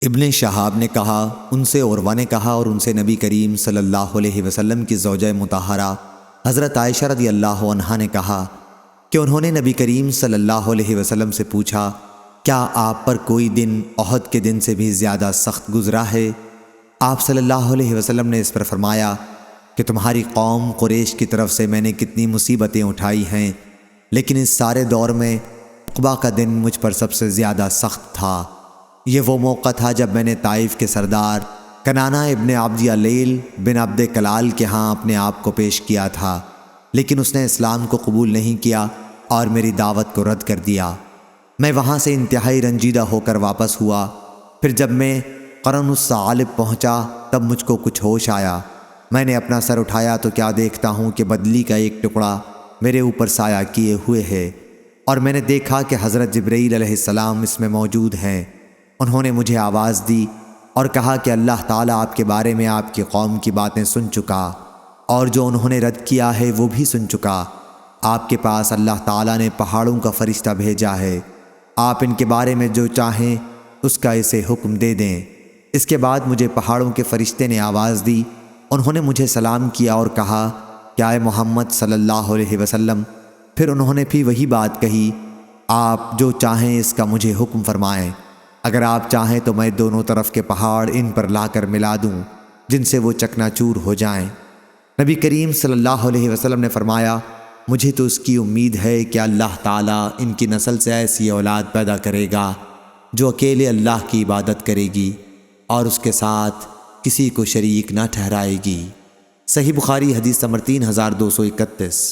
ابن شہاب نے کہا، ان سے عروہ نے کہا اور ان سے نبی کریم صلی اللہ علیہ وسلم کی زوجہ مطہرہ حضرت عائشہ رضی اللہ عنہا نے کہا کہ انہوں نے نبی کریم صلی اللہ علیہ وسلم سے پوچھا، کیا آپ پر کوئی دن احد کے دن سے بھی زیادہ سخت گزرا ہے؟ آپ صلی اللہ علیہ وسلم نے اس پر فرمایا کہ تمہاری قوم قریش کی طرف سے میں نے کتنی مصیبتیں اٹھائی ہیں، لیکن اس سارے دور میں عقبہ کا دن مجھ پر سب سے زیادہ سخت تھا۔ یہ وہ موقع تھا جب میں نے طائف کے سردار کنانہ ابن عبد یلیل بن عبد کلال کے ہاں اپنے آپ کو پیش کیا تھا، لیکن اس نے اسلام کو قبول نہیں کیا اور میری دعوت کو رد کر دیا۔ میں وہاں سے انتہائی رنجیدہ ہو کر واپس ہوا۔ پھر جب میں قرن الثعالب پہنچا تب مجھ کو کچھ ہوش آیا۔ میں نے اپنا سر اٹھایا تو کیا دیکھتا ہوں کہ بدلی کا ایک ٹکڑا میرے اوپر سایہ کیے ہوئے ہے، اور میں نے دیکھا کہ حضرت جبرائیل علیہ السلام اس میں موجود ہیں۔ انہوں نے مجھے آواز دی اور کہا کہ اللہ تعالیٰ آپ کے بارے میں آپ کی قوم کی باتیں سن چکا، اور جو انہوں نے رد کیا ہے وہ بھی سن چکا۔ آپ کے پاس اللہ تعالیٰ نے پہاڑوں کا فرشتہ بھیجا ہے، آپ ان کے بارے میں جو چاہیں اس کا اسے حکم دے دیں۔ اس کے بعد مجھے پہاڑوں کے فرشتے نے آواز دی، انہوں نے مجھے سلام کیا اور کہا کہ اے محمد صلی اللہ علیہ وسلم۔ پھر انہوں نے بھی وہی بات کہی، آپ جو چاہیں اس کا مجھے حکم فرمائیں، اگر آپ چاہیں تو میں دونوں طرف کے پہاڑ ان پر لا کر ملا دوں جن سے وہ چکنا چور ہو جائیں۔ نبی کریم صلی اللہ علیہ وسلم نے فرمایا، مجھے تو اس کی امید ہے کہ اللہ تعالیٰ ان کی نسل سے ایسی اولاد پیدا کرے گا جو اکیلے اللہ کی عبادت کرے گی اور اس کے ساتھ کسی کو شریک نہ ٹھہرائے گی۔ صحیح بخاری حدیث نمبر 3231۔